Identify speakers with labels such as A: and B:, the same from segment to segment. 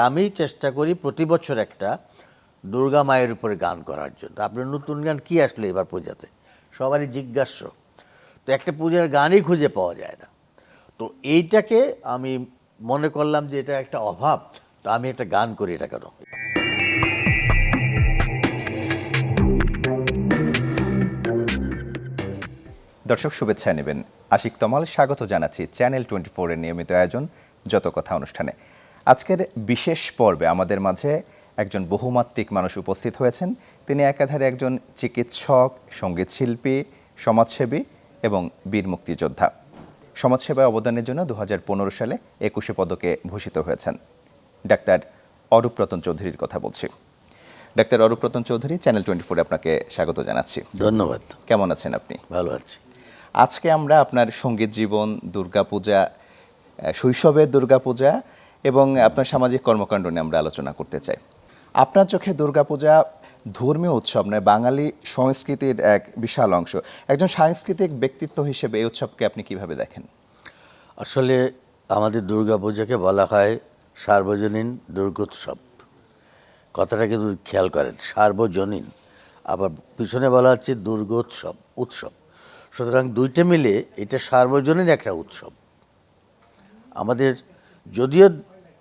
A: আমি চেষ্টা করি প্রতি বছর একটা দুর্গা মায়ের উপরে গান করার জন্য। আপনার নতুন গান কি আসলে এবার পূজাতে, সবারই জিজ্ঞাস্য। তো একটা পূজার গানই খুঁজে পাওয়া যায় না। তো এইটাকে আমি মনে করলাম যে এটা একটা অভাব, তো আমি একটা গান করি, এটা কেন।
B: দর্শক শুভেচ্ছা নেবেন। আশিক তমাল স্বাগত জানাচ্ছি চ্যানেল 24-এর নিয়মিত আয়োজন যত কথা অনুষ্ঠানে। আজকের বিশেষ পর্বে আমাদের মাঝে একজন বহুমাত্রিক মানুষ উপস্থিত হয়েছেন। তিনি একাধারে একজন চিকিৎসক, সঙ্গীত শিল্পী, সমাজসেবী এবং বীর মুক্তিযোদ্ধা। সমাজসেবায় অবদানের জন্য 2015 সালে 21 পদকে ভূষিত হয়েছেন। ডাক্তার অরূপ রতন চৌধুরীর কথা বলছি। ডাক্তার অরূপ রতন চৌধুরী, চ্যানেল 24-এ আপনাকে স্বাগত জানাচ্ছি।
A: ধন্যবাদ।
B: কেমন আছেন আপনি?
A: ভালো আছি।
B: আজকে আমরা আপনার সঙ্গীত জীবন, দুর্গাপূজা, শৈশবের দুর্গাপূজা এবং আপনার সামাজিক কর্মকাণ্ড নিয়ে আমরা আলোচনা করতে চাই। আপনার চোখে দুর্গাপূজা ধর্মীয় উৎসব নয়, বাঙালি সংস্কৃতির এক বিশাল অংশ। একজন সাংস্কৃতিক ব্যক্তিত্ব হিসেবে এই উৎসবকে আপনি কিভাবে দেখেন?
A: আসলে আমাদের দুর্গাপূজাকে বলা হয় সার্বজনীন দুর্গোৎসব। কথাটা কিন্তু খেয়াল করেন, সার্বজনীন, আবার পিছনে বলা হচ্ছে দুর্গোৎসব, উৎসব। সুতরাং দুইটা মিলে এটা সার্বজনীন একটা উৎসব। আমাদের যদিও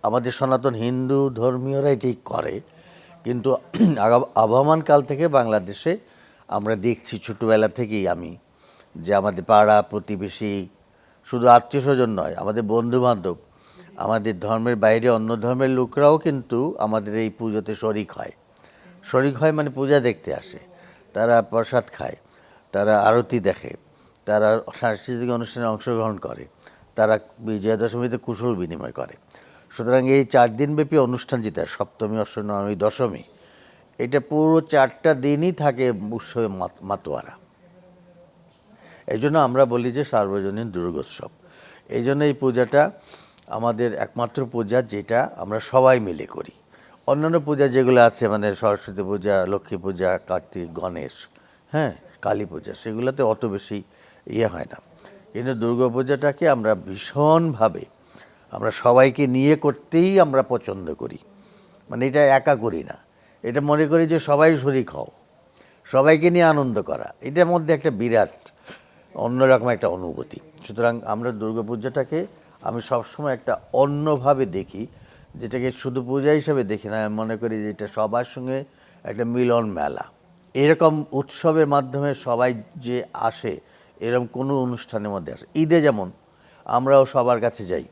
A: আমাদের সনাতন হিন্দু ধর্মীয়রা এটি করে, কিন্তু আবহমান কাল থেকে বাংলাদেশে আমরা দেখছি ছোটোবেলা থেকেই আমি, যে আমাদের পাড়া প্রতিবেশী, শুধু আত্মীয় স্বজন নয়, আমাদের বন্ধুবান্ধব, আমাদের ধর্মের বাইরে অন্য ধর্মের লোকরাও কিন্তু আমাদের এই পুজোতে শরিক হয়। শরিক হয় মানে পূজা দেখতে আসে, তারা প্রসাদ খায়, তারা আরতি দেখে, তারা সাংস্কৃতিক অনুষ্ঠানে অংশগ্রহণ করে, তারা বিজয়া দশমীতে কুশল বিনিময় করে। সুতরাং এই 4 দিনব্যাপী অনুষ্ঠান যেটা সপ্তমী, অষ্টমী, নবমী, দশমী, এটা পুরো 4টা দিনই থাকে উৎসবে মাতোয়ারা। এই জন্য আমরা বলি যে সার্বজনীন দুর্গোৎসব। এই জন্য এই পূজাটা আমাদের একমাত্র পূজা যেটা আমরা সবাই মিলে করি। অন্যান্য পূজা যেগুলো আছে, মানে সরস্বতী পূজা, লক্ষ্মী পূজা, কার্তিক, গণেশ, হ্যাঁ, কালী পূজা, সেগুলোতে অত বেশি হয় না। কিন্তু দুর্গাপূজাটাকে আমরা ভীষণভাবে আমরা সবাইকে নিয়ে করতেই আমরা পছন্দ করি। মানে এটা একা করি না, এটা মনে করি যে সবাই শরিক হও, সবাইকে নিয়ে আনন্দ করা, এটার মধ্যে একটা বিরাট অন্যরকম একটা অনুভূতি। সুতরাং আমরা দুর্গাপূজাটাকে আমি সবসময় একটা অন্যভাবে দেখি, যেটাকে শুধু পূজা হিসেবে দেখি না। আমি মনে করি যে এটা সবার সঙ্গে একটা মিলন মেলা। এরকম উৎসবের মাধ্যমে সবাই যে আসে, এরকম কোনো অনুষ্ঠানের মধ্যে আসে। ঈদে যেমন আমরাও সবার কাছে যাই,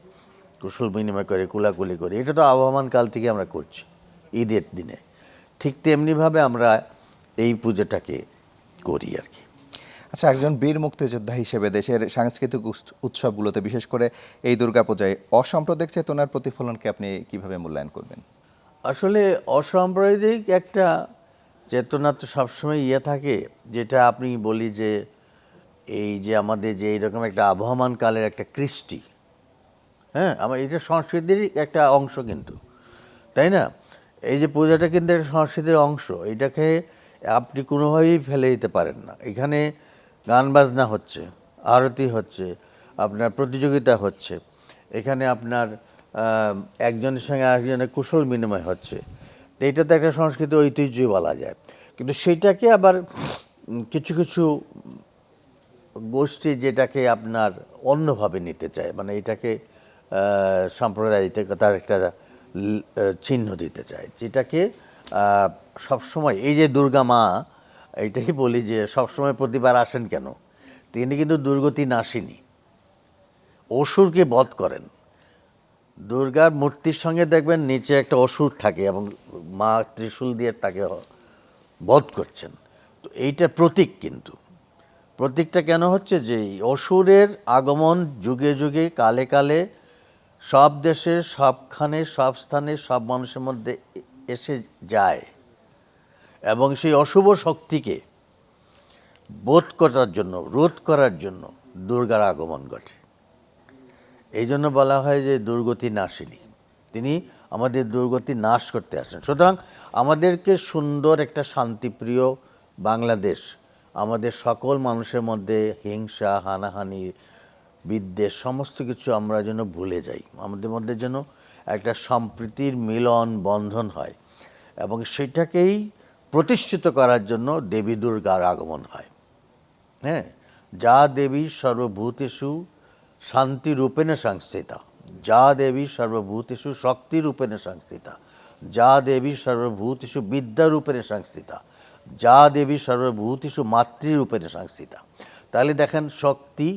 A: কুশল বিনিময় করে, কুলাকুলি করি, এটা তো আবহমান কাল থেকে আমরা করছি ঈদের দিনে। ঠিক তেমনিভাবে আমরা এই পূজাটাকে করি আর কি।
B: আচ্ছা, একজন বীর মুক্তিযোদ্ধা হিসেবে দেশের সাংস্কৃতিক উৎসবগুলোতে, বিশেষ করে এই দুর্গাপূজায় অসাম্প্রদায়িক চেতনার প্রতিফলনকে আপনি কিভাবে মূল্যায়ন করবেন?
A: আসলে অসাম্প্রদায়িক একটা চেতনা তো সবসময় থাকে, যেটা আপনি বলি যে এই যে আমাদের যে এইরকম একটা আবহমান কালের একটা কৃষ্টি, হ্যাঁ, আমার এটা সংস্কৃতির একটা অংশ কিন্তু, তাই না? এই যে পূজাটা কিন্তু একটা সংস্কৃতির অংশ, এটাকে আপনি কোনোভাবেই ফেলে দিতে পারেন না। এখানে গান বাজনা হচ্ছে, আরতি হচ্ছে, আপনার প্রতিযোগিতা হচ্ছে, এখানে আপনার একজনের সঙ্গে আরেকজনের কুশল বিনিময় হচ্ছে। তো এটা তো একটা সংস্কৃতি ঐতিহ্যই বলা যায়। কিন্তু সেটাকে আবার কিছু কিছু গোষ্ঠী যেটাকে আপনার অন্যভাবে নিতে চায়, মানে এটাকে সাম্প্রদায়িকতার একটা চিহ্ন দিতে চায়, যেটাকে সবসময় এই যে দুর্গা মা, এইটাই বলি যে সবসময় প্রতিবার আসেন কেন, তিনি কিন্তু দুর্গতি নাশিনী, অসুরকে বধ করেন। দুর্গার মূর্তির সঙ্গে দেখবেন নিচে একটা অসুর থাকে এবং মা ত্রিশূল দিয়ে তাকে বধ করছেন। তো এইটা প্রতীক, কিন্তু প্রতীকটা কেন হচ্ছে যে অসুরের আগমন যুগে যুগে, কালে কালে সব দেশে, সবখানে, সব স্থানে, সব মানুষের মধ্যে এসে যায়, এবং সেই অশুভ শক্তিকে বোধ করার জন্য, রোধ করার জন্য দুর্গার আগমন ঘটে। এই জন্য বলা হয় যে দুর্গতি নাশিনী, তিনি আমাদের দুর্গতি নাশ করতে আসেন। সুতরাং আমাদেরকে সুন্দর একটা শান্তিপ্রিয় বাংলাদেশ, আমাদের সকল মানুষের মধ্যে হিংসা, হানাহানি, বিদ্বেষ, সমস্ত কিছু আমরা যেন ভুলে যাই। আমাদের মধ্যে যেন একটা সম্প্রীতির মিলন বন্ধন হয় এবং সেটাকেই প্রতিষ্ঠিত করার জন্য দেবী দুর্গার আগমন হয়। হ্যাঁ, যা দেবী সর্বভূতেষু শান্তিরূপেণ সংস্থিতা, যা দেবী সর্বভূতেষু শক্তিরূপেণ সংস্থিতা, যা দেবী সর্বভূতেষু বিদ্যারূপেণ সংস্থিতা, যা দেবী সর্বভূতেষু মাতৃরূপেণ সংস্থিতা। তাহলে দেখেন, শক্তি,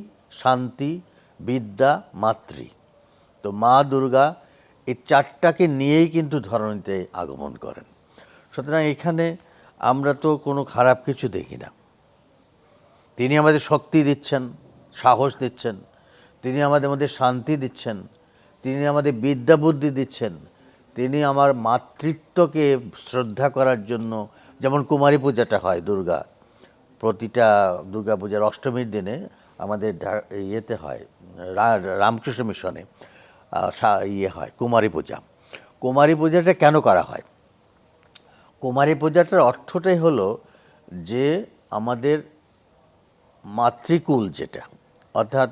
A: শান্তি, বিদ্যা, মাতৃ। তো মা দুর্গা এই চারটাকে নিয়েই কিন্তু ধরণীতে আগমন করেন। সুতরাং এখানে আমরা তো কোনো খারাপ কিছু দেখি না। তিনি আমাদের শক্তি দিচ্ছেন, সাহস দিচ্ছেন, তিনি আমাদের মধ্যে শান্তি দিচ্ছেন, তিনি আমাদের বিদ্যা বুদ্ধি দিচ্ছেন, তিনি আমার মাতৃত্বকে শ্রদ্ধা করার জন্য, যেমন কুমারী পূজাটা হয় দুর্গা, প্রতিটা দুর্গা পূজার অষ্টমীর দিনে আমাদের ইয়েতে হয়, রামকৃষ্ণ মিশনে হয় কুমারী পূজা। কুমারী পূজাটা কেন করা হয়? কুমারী পূজাটার অর্থটাই হলো যে আমাদের মাতৃকুল যেটা, অর্থাৎ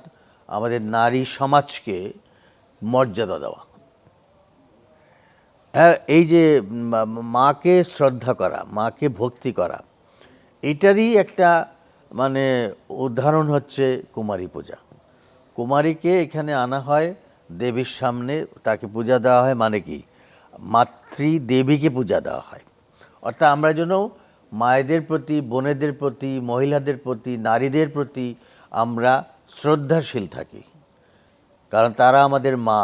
A: আমাদের নারী সমাজকে মর্যাদা দেওয়া। হ্যাঁ, এই যে মাকে শ্রদ্ধা করা, মাকে ভক্তি করা, এটারই একটা মানে উদাহরণ হচ্ছে কুমারী পূজা। কুমারীকে এখানে আনা হয় দেবীর সামনে, তাকে পূজা দেওয়া হয়, মানে কি মাতৃদেবীকে পূজা দেওয়া হয়। অর্থাৎ আমরা যেন মায়েদের প্রতি, বোনেদের প্রতি, মহিলাদের প্রতি, নারীদের প্রতি আমরা শ্রদ্ধাশীল থাকি, কারণ তারা আমাদের মা,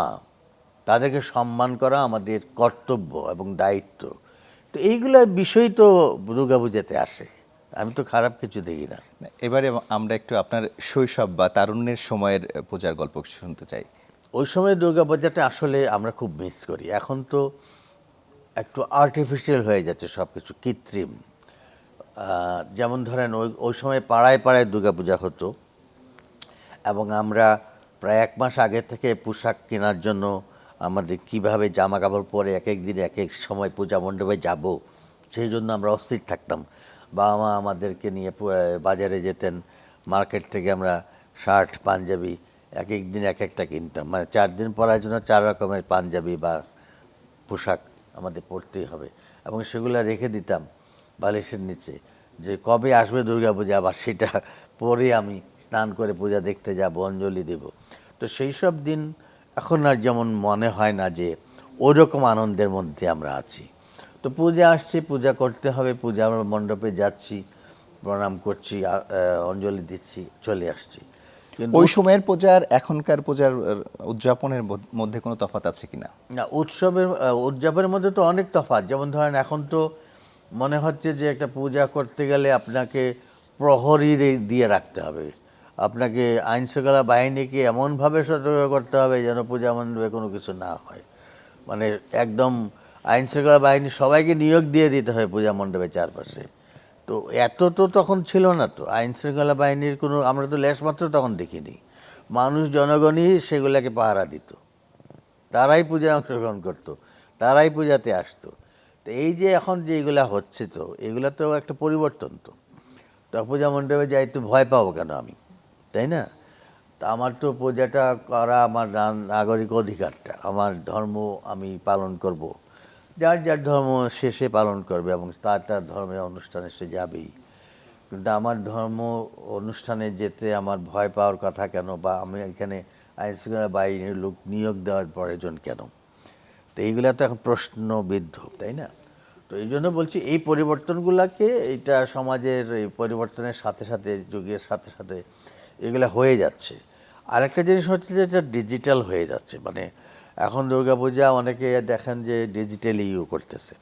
A: তাদেরকে সম্মান করা আমাদের কর্তব্য এবং দায়িত্ব। তো এইগুলো বিষয় তো দুর্গাপূজাতে আসে, আমি তো খারাপ কিছু দেখি না।
B: এবারে আমরা একটু আপনার শৈশব বা তারুণ্যের সময়ের পূজার গল্প শুনতে চাই।
A: ওই সময় দুর্গাপূজাটা আসলে আমরা খুব মিস করি। এখন তো একটু আর্টিফিশিয়াল হয়ে যাচ্ছে সব কিছু, কৃত্রিম। যেমন ধরেন ওই সময় পাড়ায় পাড়ায় দুর্গাপূজা হতো এবং আমরা প্রায় 1 মাস আগে থেকে পোশাক কেনার জন্য আমাদের কিভাবে জামা কাপড় পরে এক এক দিন এক এক সময় পূজা মণ্ডপে যাব, সেই জন্য আমরা অস্থির থাকতাম। বাবা মা আমাদেরকে নিয়ে বাজারে যেতেন, মার্কেট থেকে আমরা শার্ট পাঞ্জাবি এক এক দিন এক একটা কিনতাম, মানে 4 দিন পরার জন্য 4 রকমের পাঞ্জাবি বা পোশাক আমাদের পরতেই হবে, এবং সেগুলো রেখে দিতাম বালিশের নিচে, যে কবে আসবে দুর্গাপূজা, আবার সেটা পরে আমি স্নান করে পূজা দেখতে যাব, অঞ্জলি দেব। তো সেই সব দিন এখন আর যেমন মনে হয় না যে ওই রকম আনন্দের মধ্যে আমরা আছি। তো পূজা আসছে, পূজা করতে হবে, পূজা মণ্ডপে যাচ্ছি, প্রণাম করছি, অঞ্জলি দিচ্ছি, চলে আসছি। কিন্তু
B: ওই সময়ের পূজার এখনকার পূজার উদযাপনের মধ্যে কোনো তফাৎ আছে কিনা?
A: না, উদযাপনের মধ্যে তো অনেক তফাৎ। যেমন ধরেন, এখন তো মনে হচ্ছে যে একটা পূজা করতে গেলে আপনাকে প্রহরী দিয়ে রাখতে হবে, আপনাকে আইনশৃঙ্খলা বাহিনীকে এমনভাবে সতর্ক করতে হবে যেন পূজা মণ্ডপে কোনো কিছু না হয়। মানে একদম আইনশৃঙ্খলা বাহিনী সবাইকে নিয়োগ দিয়ে দিতে হয় পূজা মণ্ডপের চারপাশে। তো এত তো তখন ছিল না, তো আইনশৃঙ্খলা বাহিনীর কোনো, আমরা তো লেশমাত্র তখন দেখিনি। মানুষ, জনগণই সেগুলোকে পাহারা দিত, তারাই পূজায় অংশগ্রহণ করতো, তারাই পূজাতে আসতো। তো এই যে এখন যে এগুলা হচ্ছে, তো এগুলা তো একটা পরিবর্তন। তো পূজা মণ্ডপে যাই তো ভয় পাবো কেন আমি, তাই না? তা আমার তো পূজাটা করা আমার নাগরিক অধিকারটা, আমার ধর্ম আমি পালন করব, যার যার ধর্ম শেষে পালন করবে এবং তার তার ধর্মের অনুষ্ঠানে সে যাবেই। কিন্তু আমার ধর্ম অনুষ্ঠানে যেতে আমার ভয় পাওয়ার কথা কেন, বা আমি এখানে আইনশৃঙ্খলা বাহিনীর লোক নিয়োগ দেওয়ার প্রয়োজন কেন? তো এইগুলা তো এখন প্রশ্নবিদ্ধ, তাই না? তো এই জন্য বলছি, এই পরিবর্তনগুলোকে, এটা সমাজের এই পরিবর্তনের সাথে সাথে, যুগের সাথে সাথে এগুলা হয়ে যাচ্ছে। আরেকটা জিনিস হচ্ছে যে এটা ডিজিটাল হয়ে যাচ্ছে। মানে এখন দুর্গাপূজা অনেকে দেখেন যে ডিজিটালি করতেছে,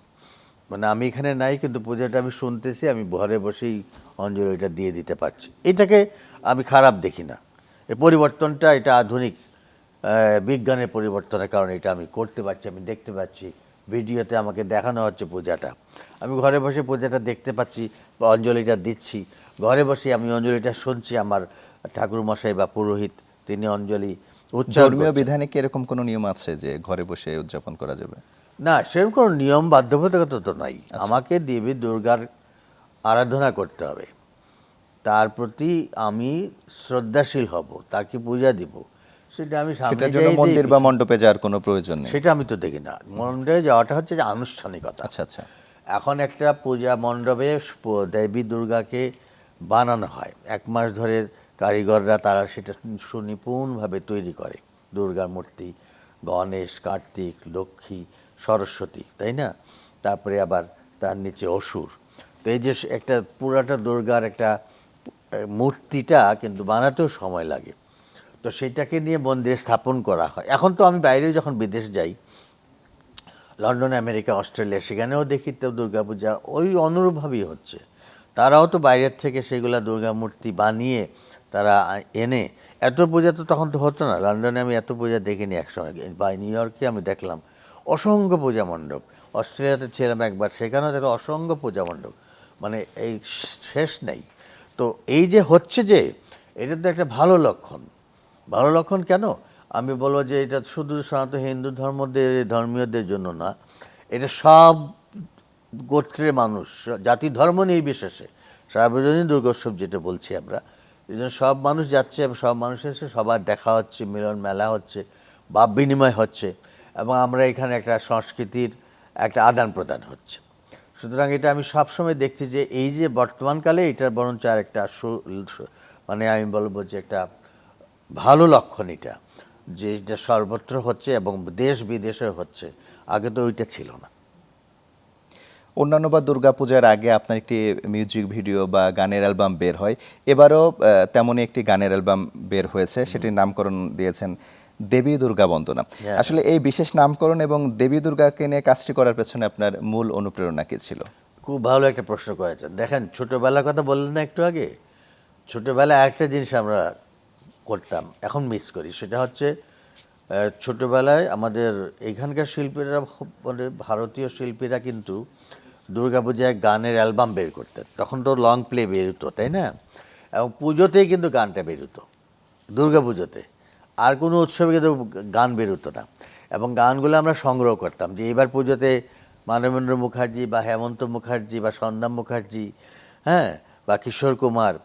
A: মানে আমি এখানে নাই কিন্তু পূজাটা আমি শুনতেছি, আমি ঘরে বসেই অঞ্জলিটা দিয়ে দিতে পারছি। এটাকে আমি খারাপ দেখি না। এই পরিবর্তনটা, এটা আধুনিক বিজ্ঞানের পরিবর্তনের কারণে এটা আমি করতে পারছি, আমি দেখতে পাচ্ছি, ভিডিওতে আমাকে দেখানো হচ্ছে পূজাটা, আমি ঘরে বসে পূজাটা দেখতে পাচ্ছি বা অঞ্জলিটা দিচ্ছি। ঘরে বসে আমি অঞ্জলিটা শুনছি, আমার ঠাকুরমশাই বা পুরোহিত তিনি অঞ্জলি উচ্চারণ
B: ধর্মীয়
A: করছেন।
B: বিধানে কি এরকম কোনো নিয়ম আছে যে ঘরে বসে উদযাপন করা যাবে?
A: না, সেরকম কোনো নিয়ম বাধ্যবাধকতা তো নাই। আমাকে দেবী দুর্গার আরাধনা করতে হবে, তার প্রতি আমি শ্রদ্ধাশীল হব, তাকে পূজা দিব, সেটা আমি সামনে
B: সেটার জন্য
A: যেয়েই
B: মন্দির
A: দেখি।
B: বা মণ্ডপে যাওয়ার কোনো প্রয়োজন নেই।
A: সেটা আমি তো দেখি না, মন্দিরে যাওয়াটা হচ্ছে যে আনুষ্ঠানিকতা।
B: আচ্ছা আচ্ছা।
A: এখন একটা পূজা মণ্ডপে দেবী দুর্গাকে বানানো হয় 1 মাস ধরে, কারিগররা তারা সেটা সুনিপুণভাবে তৈরি করে। দুর্গার মূর্তি, গণেশ, কার্তিক, লক্ষ্মী, সরস্বতী, তাই না? তারপরে আবার তার নিচে অসুর। তো এই যে একটা পুরাটা দুর্গার একটা মূর্তিটা কিন্তু বানাতেও সময় লাগে। তো সেটাকে নিয়ে মন্দিরে স্থাপন করা হয়। এখন তো আমি বাইরে যখন বিদেশ যাই, লন্ডন, আমেরিকা, অস্ট্রেলিয়া, সেখানেও দেখি তো দুর্গাপূজা ওই অনুরূপভাবেই হচ্ছে। তারাও তো বাইরের থেকে সেগুলা দুর্গা মূর্তি বানিয়ে তারা এনে, এত পূজা তো তখন তো হতো না। লন্ডনে আমি এত পূজা দেখিনি একসময়, বা নিউ ইয়র্কে আমি দেখলাম অসংখ্য পূজা মণ্ডপ। অস্ট্রেলিয়াতে ছিলাম একবার, সেখানেও দেখলাম অসংখ্য পূজা মণ্ডপ, মানে এই শেষ নেই। তো এই যে হচ্ছে যে, এটা তো একটা ভালো লক্ষণ। ভালো লক্ষণ কেন? আমি বলবো যে এটা শুধু সনাতন হিন্দু ধর্মীয়দের জন্য না, এটা সব গোত্রের মানুষ, জাতি ধর্ম নির্বিশেষে সার্বজনীন দুর্গোৎসব যেটা বলছি আমরা, এই জন্য সব মানুষ যাচ্ছে এবং সব মানুষের সাথে সবার দেখা হচ্ছে, মিলন মেলা হচ্ছে, ভাব বিনিময় হচ্ছে, এবং আমরা এখানে একটা সংস্কৃতির একটা আদান প্রদান হচ্ছে। সুতরাং এটা আমি সবসময় দেখছি যে এই যে বর্তমানকালে এটার বরঞ্চ আর একটা মানে আমি বলবো যে একটা ভালো লক্ষণ এটা, যে এটা সর্বত্র হচ্ছে এবং দেশ বিদেশে হচ্ছে। আগে তো ওইটা ছিল না।
B: অন্যান্য বা দুর্গাপূজার আগে আপনার একটি মিউজিক ভিডিও বা গানের অ্যালবাম বের হয়, এবারও তেমনই একটি গানের অ্যালবাম বের হয়েছে, সেটির নামকরণ দিয়েছেন দেবী দুর্গা বন্দনা।
A: হ্যাঁ।
B: আসলে এই বিশেষ নামকরণ এবং দেবী দুর্গাকে নিয়ে কাজটি করার পেছনে আপনার মূল অনুপ্রেরণা কি ছিল?
A: খুব ভালো একটা প্রশ্ন করেছেন। দেখেন, ছোটোবেলার কথা বললেন না একটু আগে, ছোটোবেলায় আরেকটা জিনিস আমরা করতাম, এখন মিস করি। সেটা হচ্ছে ছোটোবেলায় আমাদের এখানকার শিল্পীরা, মানে ভারতীয় শিল্পীরা কিন্তু দুর্গাপূজায় গানের অ্যালবাম বের করতেন। তখন তো লং প্লে বেরোতো, তাই না? এবং পুজোতেই কিন্তু গানটা বেরোতো, দুর্গাপুজোতে। আর কোনো উৎসবে কিন্তু গান বেরোতো না। এবং গানগুলো আমরা সংগ্রহ করতাম, যে এবার পুজোতে মানবেন্দ্র মুখার্জি বা হেমন্ত মুখার্জি বা সন্ধ্যা মুখার্জি, হ্যাঁ, বা কিশোর কুমার,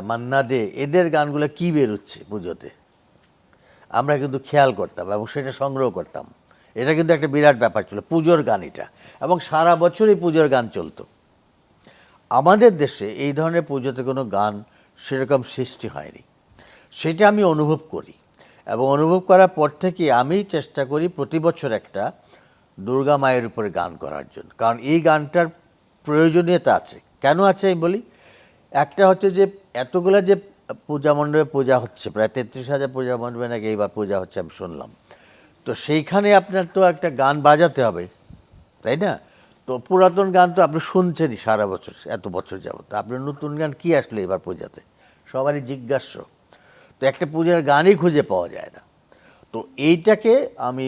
A: মান্না দে, এদের গানগুলো কি বেরোচ্ছে পুজোতে, আমরা কিন্তু খেয়াল করতাম এবং সেটা সংগ্রহ করতাম। এটা কিন্তু একটা বিরাট ব্যাপার ছিল, পুজোর গান এটা। এবং সারা বছরই পুজোর গান চলতো। আমাদের দেশে এই ধরনের পুজোতে কোনো গান সেরকম সৃষ্টি হয়নি, সেটা আমি অনুভব করি। এবং অনুভব করার পর থেকে আমি চেষ্টা করি প্রতি বছর একটা দুর্গা মায়ের উপরে গান করার জন্য। কারণ এই গানটার প্রয়োজনীয়তা আছে। কেন আছে আমি বলি। একটা হচ্ছে যে এতগুলো যে পূজা মণ্ডপে পূজা হচ্ছে, প্রায় 33,000 পূজা মণ্ডপে নাকি এইবার পূজা হচ্ছে আমি শুনলাম। তো সেইখানে আপনার তো একটা গান বাজাতে হবে, তাই না? তো পুরাতন গান তো আপনি শুনছেনই সারা বছর, এত বছর যাবত। আপনার নতুন গান কি আসলো এবার পূজাতে, সবারই জিজ্ঞাস্য। তো একটা পূজার গানই খুঁজে পাওয়া যায় না। তো এইটাকে আমি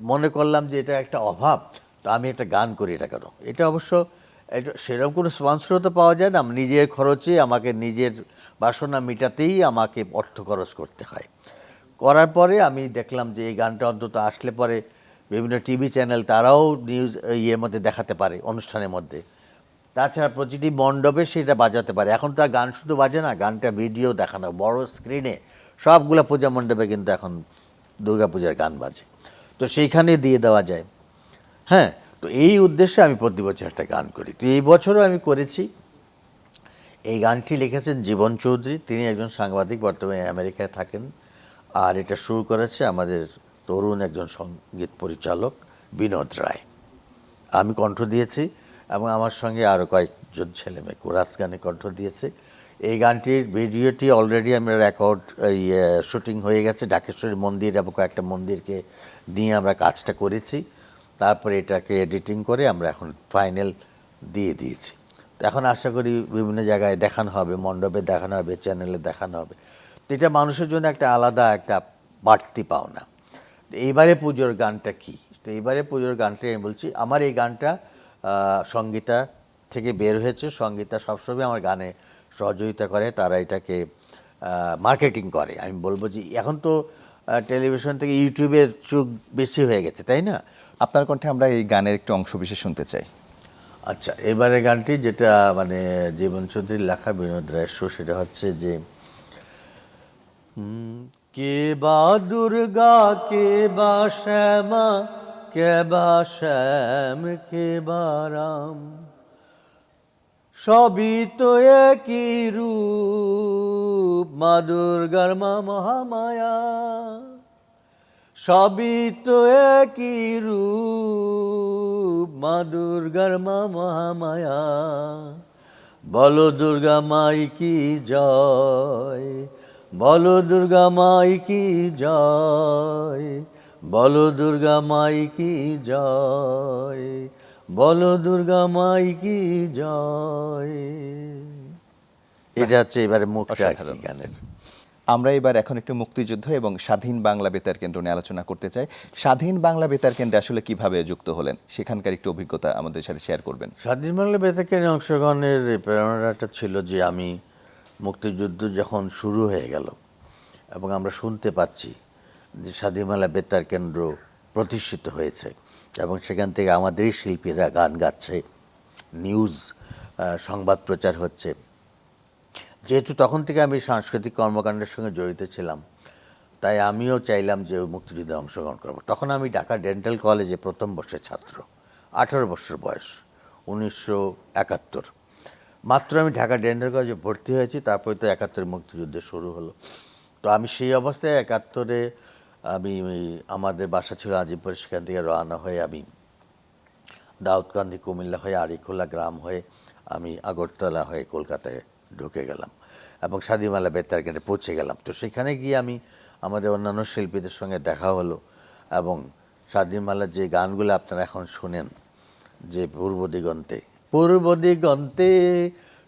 A: মনে করলাম যে এটা একটা অভাব, তো আমি একটা গান করি। এটা কেন, এটা অবশ্য এটা সেরকম কোনো স্পন্সরও তো পাওয়া যায় না, নিজের খরচে আমাকে নিজের বাসনা মেটাতেই আমাকে অর্থ খরচ করতে হয়। করার পরে আমি দেখলাম যে এই গানটা অন্তত আসলে পরে বিভিন্ন টিভি চ্যানেল তারাও নিউজ ইয়ের মধ্যে দেখাতে পারে, অনুষ্ঠানের মধ্যে। তাছাড়া প্রতিটি মণ্ডপে সেটা বাজাতে পারে। এখন তো আর গান শুধু বাজে না, গানটা ভিডিও দেখানো বড় স্ক্রিনে, সবগুলো পূজা মণ্ডপে কিন্তু এখন দুর্গাপূজার গান বাজে। তো সেইখানে দিয়ে দেওয়া যায়। হ্যাঁ, তো এই উদ্দেশ্যে আমি প্রতি বছর একটা গান করি। তো এই বছরও আমি করেছি। এই গানটি লিখেছেন জীবন চৌধুরী, তিনি একজন সাংবাদিক, বর্তমানে আমেরিকায় থাকেন। আর এটা শুরু করেছে আমাদের তরুণ একজন সঙ্গীত পরিচালক বিনোদ রায়। আমি কণ্ঠ দিয়েছি এবং আমার সঙ্গে আরও কয়েকজন ছেলেমেয়ে কোরাস গানে কণ্ঠ দিয়েছে। এই গানটির ভিডিওটি অলরেডি আমরা রেকর্ড শুটিং হয়ে গেছে। ঢাকেশ্বরী মন্দির এবং কয়েকটা মন্দিরকে নিয়ে আমরা কাজটা করেছি। তারপরে এটাকে এডিটিং করে আমরা এখন ফাইনাল দিয়ে দিয়েছি। তো এখন আশা করি বিভিন্ন জায়গায় দেখানো হবে, মণ্ডপে দেখানো হবে, চ্যানেলে দেখানো হবে। তো এটা মানুষের জন্য একটা আলাদা একটা বাড়তি পাওনা। তো এইবারে পুজোর গানটা কি? তো এইবারে পুজোর গানটাই আমি বলছি। আমার এই গানটা সঙ্গীতা থেকে বের হয়েছে। সঙ্গীতা সবসময় আমার গানে সহযোগিতা করে, তারা এটাকে মার্কেটিং করে। আমি বলবো যে এখন তো টেলিভিশন থেকে ইউটিউবের যুগ বেশি হয়ে গেছে, তাই না?
B: আপনার কণ্ঠে আমরা এই গানের একটু অংশ বিশেষ শুনতে চাই।
A: আচ্ছা, এবারে গানটি যেটা মানে জীবন চৌধুরীর লেখা, বিনোদ রায়ের সুর, সেটা হচ্ছে যে কে বা দুর্গা, কে বা শ্যামা, কে বা শ্যাম, কে বা রাম, সবই তো একই রূপ, মা দুর্গার মা মহামায়া। সবই তো একই রূপ, মা দুর্গার মা মহামায়া। বলো দুর্গা মাই কি জয়, বলো দুর্গা মাই কি জয়, বলো দুর্গা মাই কি জয়, বলো দুর্গা মাই কি জয়। এটা হচ্ছে এবারে মুখটা
B: অসাধারণ।
A: গানের।
B: আমরা এবার এখন একটু মুক্তিযুদ্ধ এবং স্বাধীন বাংলা বেতার কেন্দ্র নিয়ে আলোচনা করতে চাই। স্বাধীন বাংলা বেতার কেন্দ্রে আসলে কিভাবে যুক্ত হলেন, সেখানকার একটু অভিজ্ঞতা আমাদের সাথে শেয়ার করবেন।
A: স্বাধীন বাংলা বেতারে অংশগ্রহণের প্রেরণাটা ছিল যে আমি মুক্তিযুদ্ধ যখন শুরু হয়ে গেল এবং আমরা শুনতে পাচ্ছি যে স্বাধীন বাংলা বেতার কেন্দ্র প্রতিষ্ঠিত হয়েছে এবং সেখান থেকে আমাদেরই শিল্পীরা গান গাচ্ছে, নিউজ সংবাদ প্রচার হচ্ছে। যেহেতু তখন থেকে আমি সাংস্কৃতিক কর্মকাণ্ডের সঙ্গে জড়িত ছিলাম, তাই আমিও চাইলাম যে মুক্তিযুদ্ধে অংশগ্রহণ করব। তখন আমি ঢাকা ডেন্টাল কলেজে প্রথম বর্ষের ছাত্র, 18 বছর বয়স, 1971। মাত্র আমি ঢাকা ডেন্টাল কলেজে ভর্তি হয়েছি, তারপরে তো 71 মুক্তিযুদ্ধ শুরু হলো। তো আমি সেই অবস্থায় 71-এ আমি আমাদের বাসা ছিল আজিমপুর, সেখান থেকে রওনা হয়ে আমি দাউদকান্দি, কুমিল্লা হয়ে আরিখোলা গ্রাম হয়ে আমি আগরতলা হয়ে কলকাতায় ঢুকে গেলাম এবং স্বাধীন বাংলা বেতার কেন্দ্রে পৌঁছে গেলাম। তো সেখানে গিয়ে আমি আমাদের অন্যান্য শিল্পীদের সঙ্গে দেখা হলো এবং স্বাধীন বাংলার যে গানগুলো আপনারা এখন শুনেন, যে পূর্ব দিগন্তে, পূর্ব দিগন্তে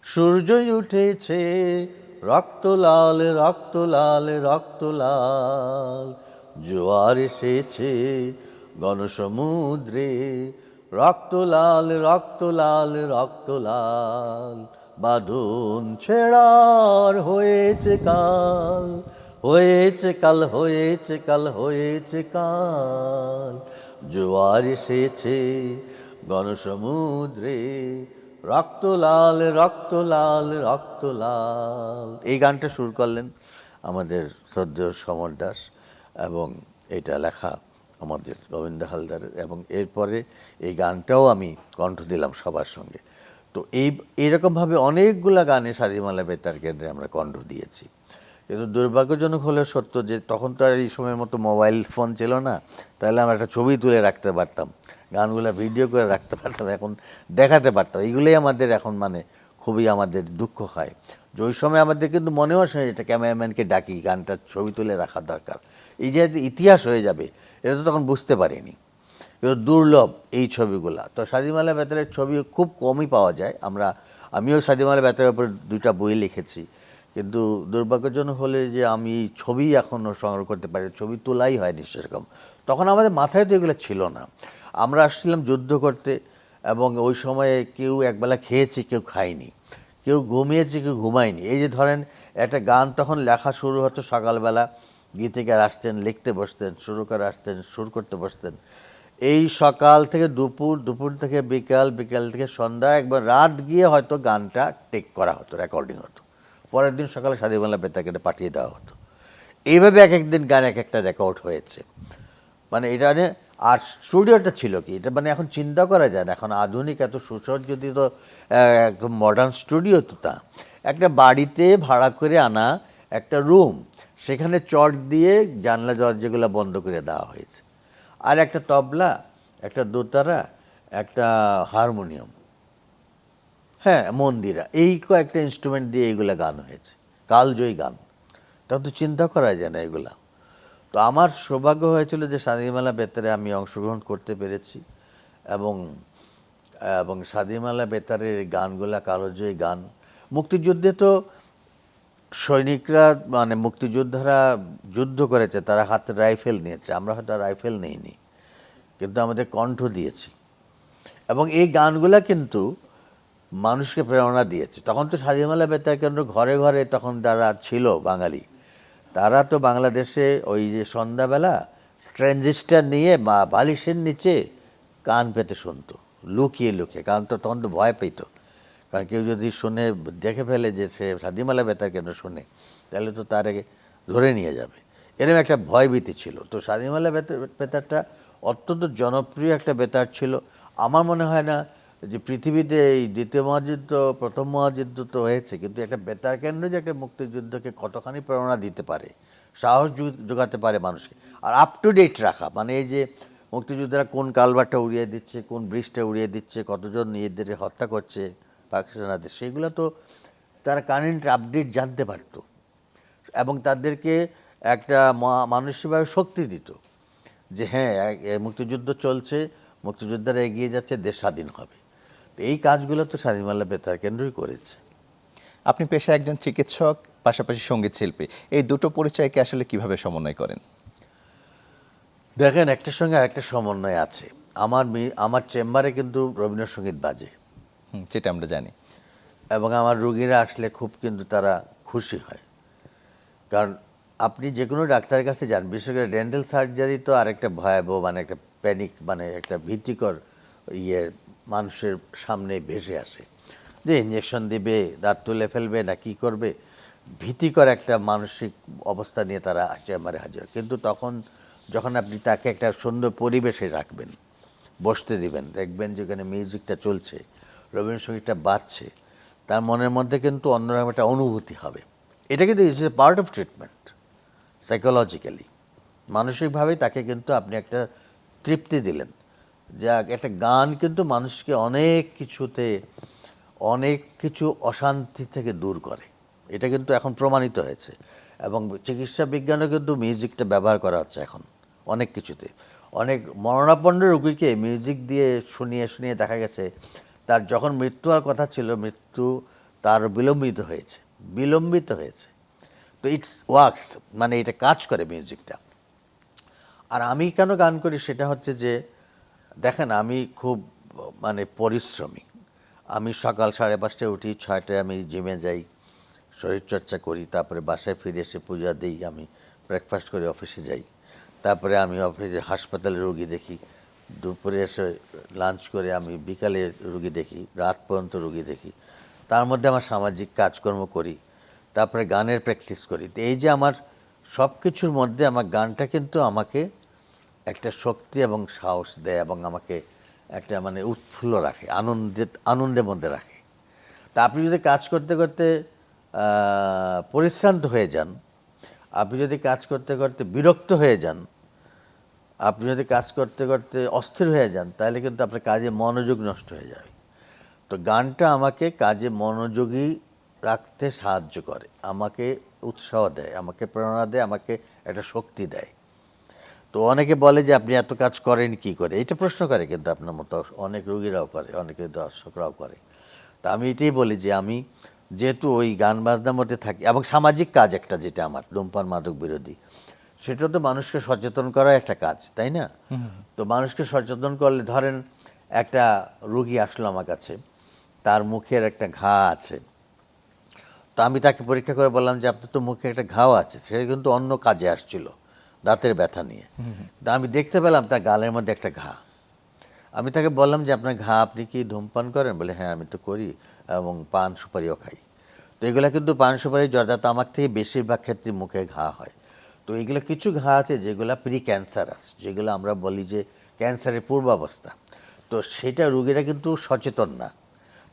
A: সূর্যই উঠেছে, রক্ত লাল, রক্ত লাল, রক্ত লাল, জোয়ার এসেছে গণসমুদ্রে, রক্ত লাল, রক্ত লাল, রক্ত লাল, বাঁধন ছেড়ার হয়েছে কাল, হয়েছে কাল, হয়েছে কাল, হয়েছে কাল, জোয়ার এসেছে গণসমুদ্রে, রক্ত লাল, রক্ত লাল, রক্ত লাল। এই গানটা সুর করলেন আমাদের শ্রদ্ধেয় সমর দাস এবং এটা লেখা আমাদের গোবিন্দ হালদারের, এবং এরপরে এই গানটাও আমি কণ্ঠ দিলাম সবার সঙ্গে। তো এইরকমভাবে অনেকগুলা গানে স্বাধীন বাংলা বেতার কেন্দ্রে আমরা কণ্ঠ দিয়েছি। কিন্তু দুর্ভাগ্যজনক হলে সত্য যে তখন তো আর এই সময়ের মতো মোবাইল ফোন ছিল না, তাহলে আমরা একটা ছবি তুলে রাখতে পারতাম, গানগুলো ভিডিও করে রাখতে পারতাম, এখন দেখাতে পারতাম। এইগুলোই আমাদের এখন মানে খুবই আমাদের দুঃখ হয় যে ওই সময় আমাদের কিন্তু মনেও আসে না এটা ক্যামেরাম্যানকে ডাকি গানটার ছবি তুলে রাখা দরকার, এই যে ইতিহাস হয়ে যাবে এটা তো তখন বুঝতে পারিনি। কিন্তু দুর্লভ এই ছবিগুলা। তো স্বাধীন বাংলা বেতারের ছবি খুব কমই পাওয়া যায়। আমিও স্বাধীন বাংলা বেতারের উপর 2টা বই লিখেছি, কিন্তু দুর্ভাগ্যজনক হলে যে আমি ছবি এখনও সংগ্রহ করতে পারি, ছবি তোলাই হয়নি সেরকম। তখন আমাদের মাথায় তো এগুলো ছিল না। আমরা আসছিলাম যুদ্ধ করতে এবং ওই সময়ে কেউ একবেলা খেয়েছে, কেউ খায়নি, কেউ ঘুমিয়েছে, কেউ ঘুমায়নি। এই যে ধরেন একটা গান তখন লেখা শুরু হতো সকালবেলা, গীতিকার আসতেন, লিখতে বসতেন, সুরকার আসতেন, সুর করতে বসতেন। এই সকাল থেকে দুপুর, দুপুর থেকে বিকাল, বিকাল থেকে সন্ধ্যা, একবার রাত গিয়ে হয়তো গানটা টেক করা হতো, রেকর্ডিং হতো, পরের দিন সকালে স্বাধীন বাংলা বেতার কেন্দ্রে পাঠিয়ে দেওয়া হতো। এইভাবে এক একদিন গান এক একটা রেকর্ড হয়েছে। মানে এটা আর স্টুডিওটা ছিল কি, এটা মানে এখন চিন্তা করা যায় না। এখন আধুনিক এত সুসজ্জিত একদম মডার্ন স্টুডিও তো তা, একটা বাড়িতে ভাড়া করে আনা একটা রুম, সেখানে চট দিয়ে জানলা দরজাগুলো বন্ধ করে দেওয়া হয়েছে, আর একটা তবলা, একটা দোতারা, একটা হারমোনিয়াম, হ্যাঁ মন্দিরা, এই কয়েকটা ইনস্ট্রুমেন্ট দিয়ে এইগুলা গান হয়েছে, কালজয়ী গান। তখন তো চিন্তা করা যায় না এগুলা। তো আমার সৌভাগ্য হয়েছিল যে স্বাধীন বাংলা বেতারে আমি অংশগ্রহণ করতে পেরেছি এবং এবং স্বাধীন বাংলা বেতারের গানগুলা কালজয়ী গান। মুক্তিযুদ্ধে তো সৈনিকরা মানে মুক্তিযোদ্ধারা যুদ্ধ করেছে, তারা হাতে রাইফেল নিয়েছে, আমরা হয়তো রাইফেল নেইনি, কিন্তু আমাদের কণ্ঠ দিয়েছি এবং এই গানগুলা কিন্তু মানুষকে প্রেরণা দিয়েছে। তখন তো স্বাধীন বাংলা বেতার কেন্দ্র ঘরে ঘরে তখন যারা ছিল বাঙালি, তারা তো বাংলাদেশে ওই যে সন্ধ্যাবেলা ট্রানজিস্টার নিয়ে বা বালিশের নিচে কান পেতে শুনতো, লুকিয়ে লুকিয়ে, কারণ তো তখন তো ভয় পেত, কারণ কেউ যদি শুনে দেখে ফেলে যে সে স্বাধীন বাংলা বেতার কেন্দ্র শুনে, তাহলে তো তার ধরে নিয়ে যাবে। এরকম একটা ভয়ভীতি ছিল। তো স্বাধীনবাল্লা বেতারটা অত্যন্ত জনপ্রিয় একটা বেতার ছিল। আমার মনে হয় না যে পৃথিবীতে এই দ্বিতীয় মহাযুদ্ধ প্রথম মহাযুদ্ধ তো হয়েছে, কিন্তু একটা বেতার কেন্দ্র যে একটা মুক্তিযুদ্ধকে কতখানি প্রেরণা দিতে পারে, সাহস যোগাতে পারে মানুষকে, আর আপ টু ডেট রাখা, মানে এই যে মুক্তিযোদ্ধারা কোন কালভারটা উড়িয়ে দিচ্ছে, কোন ব্রিজটা উড়িয়ে দিচ্ছে, কতজন নিজেদের হত্যা করছে পাকিস্তানিদের, সেগুলো তো তারা কারেন্ট আপডেট জানতে পারতো এবং তাদেরকে একটা মানসিকভাবে শক্তি দিত যে হ্যাঁ মুক্তিযুদ্ধ চলছে, মুক্তিযোদ্ধারা এগিয়ে যাচ্ছে, দেশ স্বাধীন হবে। তো এই কাজগুলো তো স্বাধীনবাল্লা বেতার কেন্দ্রই করেছে।
B: আপনি পেশায় একজন চিকিৎসক, পাশাপাশি সঙ্গীত শিল্পী, এই দুটো পরিচয়কে আসলে কিভাবে সমন্বয় করেন?
A: দেখেন, একটার সঙ্গে আরেকটা সমন্বয় আছে। আমার চেম্বারে কিন্তু রবীন্দ্রসঙ্গীত বাজে,
B: যেটা আমরা জানি।
A: এবং আমার রুগীরা আসলে খুব কিন্তু তারা খুশি হয়। কারণ আপনি যে কোনো ডাক্তারের কাছে যান, বিশেষ করে ডেন্টাল সার্জারি তো আরেকটা ভয়াবহ, মানে একটা প্যানিক, মানে একটা ভীতিকর মানুষের সামনে ভেসে আসে যে ইঞ্জেকশন দিবে, দাঁত তুলে ফেলবে না কি করবে, ভীতিকর একটা মানসিক অবস্থা নিয়ে তারা চেম্বারে হাজির। কিন্তু যখন আপনি তাকে একটা সুন্দর পরিবেশে রাখবেন, বসতে দিবেন, দেখবেন যেখানে মিউজিকটা চলছে, রবীন্দ্রসঙ্গীতটা বাজছে, তার মনের মধ্যে কিন্তু অন্যরকম একটা অনুভূতি হবে। এটা কিন্তু it's a part of treatment psychologically, মানসিকভাবে তাকে কিন্তু আপনি একটা তৃপ্তি দিলেন। যা একটা গান কিন্তু মানুষকে অনেক কিছু অশান্তি থেকে দূর করে, এটা কিন্তু এখন প্রমাণিত হয়েছে। এবং চিকিৎসা বিজ্ঞানে কিন্তু মিউজিকটা ব্যবহার করা হচ্ছে এখন অনেক কিছুতে। অনেক মরণাপন্ন রোগীকে মিউজিক দিয়ে শুনিয়ে শুনিয়ে দেখা গেছে তার যখন মৃত্যু হওয়ার কথা ছিল, মৃত্যু তার বিলম্বিত হয়েছে। তো ইটস ওয়ার্কস, মানে এটা কাজ করে মিউজিকটা। আর আমি কেন গান করি সেটা হচ্ছে যে, দেখেন আমি খুব মানে পরিশ্রমী। আমি সকাল 5:30টায় উঠি, 6টায় আমি জিমে যাই, শরীরচর্চা করি, তারপরে বাসায় ফিরে এসে পূজা দিই, আমি ব্রেকফাস্ট করে অফিসে যাই, তারপরে আমি অফিসে হাসপাতালে রোগী দেখি, দুপুরে এসে লাঞ্চ করে আমি বিকালে রোগী দেখি, রাত পর্যন্ত রোগী দেখি, তার মধ্যে আমার সামাজিক কাজকর্ম করি, তারপরে গানের প্র্যাকটিস করি। তো এই যে আমার সব কিছুর মধ্যে আমার গানটা কিন্তু আমাকে একটা শক্তি এবং সাহস দেয় এবং আমাকে একটা মানে উৎফুল্ল রাখে, আনন্দের মধ্যে রাখে। তা আপনি যদি কাজ করতে করতে পরিশ্রান্ত হয়ে যান, আপনি যদি কাজ করতে করতে বিরক্ত হয়ে যান, আপনি যদি কাজ করতে করতে অস্থির হয়ে যান, তাহলে কিন্তু আপনার কাজে মনোযোগ নষ্ট হয়ে যাবে। তো গানটা আমাকে কাজে মনোযোগী রাখতে সাহায্য করে, আমাকে উৎসাহ দেয়, আমাকে প্রেরণা দেয়, আমাকে একটা শক্তি দেয়। তো অনেকে বলে যে আপনি এত কাজ করেন কি করে, এটা প্রশ্ন করে, কিন্তু আপনার মতো অনেক রোগীরাও করে, অনেকে দর্শকরাও করে। তা আমি এটাই বলি যে আমি যেহেতু ওই গান বাজনার মধ্যে থাকি, এবং সামাজিক কাজ একটা যেটা আমার ধূমপান মাদক বিরোধী, সেটা তো মানুষকে সচেতন করা একটা কাজ, তাই না? তো মানুষকে সচেতন করলে, ধরেন একটা রোগী আসলো আমার কাছে, তার মুখের একটা ঘা আছে, তো আমি তাকে পরীক্ষা করে বললাম যে আপনার তো মুখে একটা ঘাও আছে, সেটা কিন্তু অন্য কাজে আসছিল, দাঁতের ব্যথা নিয়ে। তা আমি দেখতে পেলাম তার গালের মধ্যে একটা ঘা। আমি তাকে বললাম যে আপনার ঘা, আপনি কি ধূমপান করেন? বলে হ্যাঁ আমি তো করি, এবং পান সুপারিও খাই। তো এগুলো কিন্তু পান সুপারি, জর্দা, তামাক থেকে বেশিরভাগ ক্ষেত্রে মুখে ঘা হয়। তো এগুলো কিছু ঘা আছে যেগুলো প্রি ক্যান্সারাস, যেগুলো আমরা বলি যে ক্যান্সারের পূর্বাবস্থা। তো সেটা রোগীরা কিন্তু সচেতন না।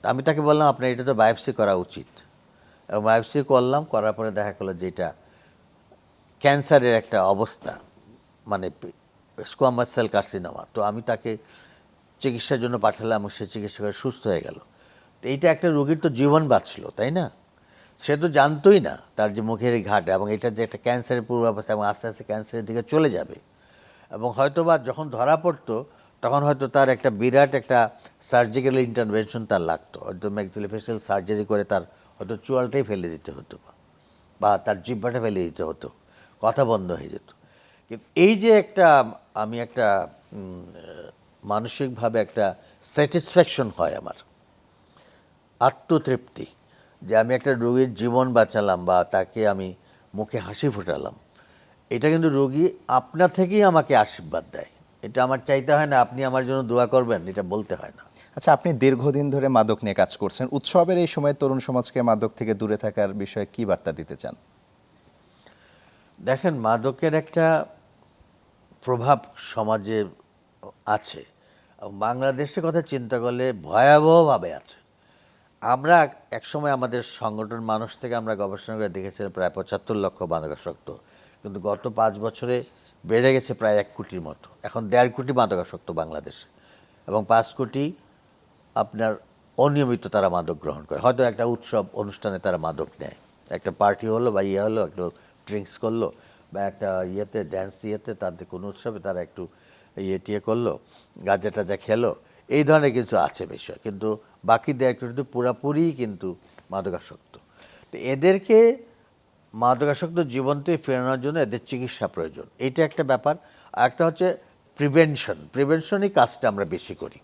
A: তো আমি তাকে বললাম আপনার এটা তো বায়োপসি করা উচিত, এবং বায়োপসি করলাম, করার পরে দেখা গেলো যে এটা ক্যান্সারের একটা অবস্থা, মানে স্কোয়ামাস সেল কার্সিনোমা। তো আমি তাকে চিকিৎসার জন্য পাঠালাম, সে চিকিৎসা করে সুস্থ হয়ে গেল। তো এইটা একটা রোগীর তো জীবন বাঁচলো, তাই না? সে তো জানতোই না তার যে মুখের এই ঘাটা, এবং এটা যে একটা ক্যান্সারের পূর্বাবস্থা, এবং আস্তে আস্তে ক্যান্সারের দিকে চলে যাবে। এবং হয়তো বা যখন ধরা পড়তো তখন হয়তো তার একটা বিরাট একটা সার্জিক্যাল ইন্টারভেনশন তার লাগতো, হয়তো ম্যাক্সিলোফেশিয়াল সার্জারি করে তার হয়তো চুয়ালটাই ফেলে দিতে হতো, বা তার জিহ্বাটা ফেলে দিতে হতো, কথা বন্ধ হয়ে যেত। কিন্তু এই যে আমি একটা মানসিকভাবে একটা স্যাটিসফ্যাকশন হয় আমার, আত্মতৃপ্তি, যে আমি একটা রোগীর জীবন বাঁচালাম বা তাকে আমি মুখে হাসি ফোটালাম, এটা কিন্তু রোগী আপনা থেকেই আমাকে আশীর্বাদ দেয়। এটা আমার চাইতে হয় না আপনি আমার জন্য দোয়া করবেন, এটা বলতে হয় না।
B: আচ্ছা, আপনি দীর্ঘদিন ধরে মাদক নিয়ে কাজ করছেন, উৎসবের এই সময় তরুণ সমাজকে মাদক থেকে দূরে থাকার বিষয়ে কি বার্তা দিতে চান?
A: দেখেন, মাদকের একটা প্রভাব সমাজে আছে এবং বাংলাদেশের কথা চিন্তা করলে ভয়াবহভাবে আছে। আমরা একসময় আমাদের সংগঠন মানুষ থেকে আমরা গবেষণা করে দেখেছিলাম প্রায় ৭৫ লক্ষ মাদকাসক্ত, কিন্তু গত 5 বছরে বেড়ে গেছে প্রায় 1 কোটির মতো। এখন 1.5 কোটি মাদকাসক্ত বাংলাদেশে, এবং 5 কোটি আপনার অনিয়মিত তারা মাদক গ্রহণ করে। হয়তো একটা উৎসব অনুষ্ঠানে তারা মাদক নেয়, একটা পার্টি হলো বা হলো, একটু ড্রিঙ্কস করলো, বা একটা ড্যান্স তাদের কোনো উৎসবে তারা একটু টিয়ে করলো, গাঁজা টাজা খেলো, এই ধরনের কিছু আছে বিষয়। কিন্তু বাকি 1.5 কোটি কিন্তু পুরাপুরি কিন্তু মাদকাসক্ত। তো এদেরকে মাদকাসক্ত জীবন থেকে ফেরানোর জন্য এদের চিকিৎসা প্রয়োজন, এইটা একটা ব্যাপার। আর একটা হচ্ছে প্রিভেনশনই কাজটা আমরা বেশি করি,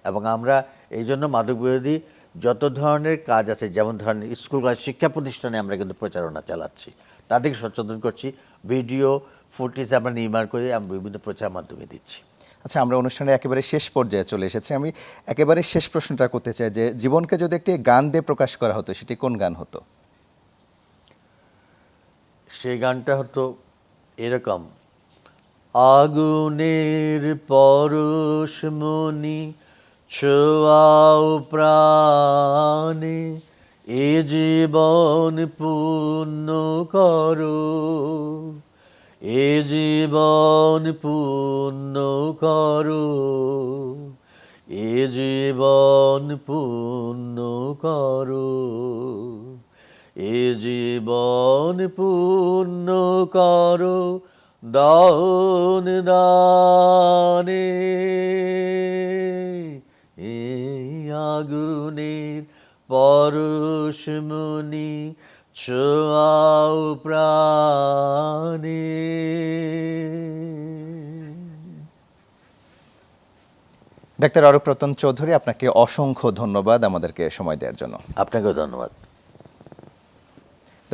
A: এবং আমরা এই জন্য মাদক বিরোধী যত ধরনের কাজ আছে, যেমন ধরেন স্কুল কলেজ শিক্ষা প্রতিষ্ঠানে আমরা কিন্তু প্রচারণা চালাচ্ছি, তাদেরকে সচেতন করছি, ভিডিও ফুটেজ আমরা নির্মাণ করে আমরা বিভিন্ন প্রচার মাধ্যমে দিচ্ছি।
B: আচ্ছা, আমরা অনুষ্ঠানের একেবারে শেষ পর্যায়ে চলে এসেছি। আমি একেবারে শেষ প্রশ্নটা করতে চাই যে জীবনকে যদি একটি গান দিয়ে প্রকাশ করা হতো, সেটি কোন গান হতো?
A: সেই গানটা হতো এরকম: আগুনের পরশমণি ছোঁয়াও প্রাণে, এ জীবন পূর্ণ করো, এ জীবন পূর্ণ করো, এ জীবন পূর্ণ করো, এ জীবন পূর্ণ করো দান দানে, এই আগুনের পরশমণি ছোঁয়াও প্রাণে।
B: ডাক্তার অরূপ রতন চৌধুরী, আপনাকে অসংখ্য ধন্যবাদ আমাদেরকে সময় দেওয়ার জন্য।
A: আপনাকেও ধন্যবাদ।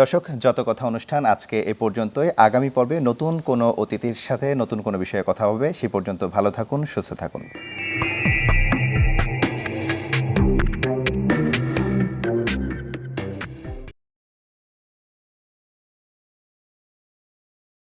B: দর্শক, যত কথা অনুষ্ঠান আজকে এ পর্যন্তই। আগামী পর্বে নতুন কোনো অতিথির সাথে নতুন কোনো বিষয়ে কথা হবে। সে পর্যন্ত ভালো থাকুন, সুস্থ থাকুন।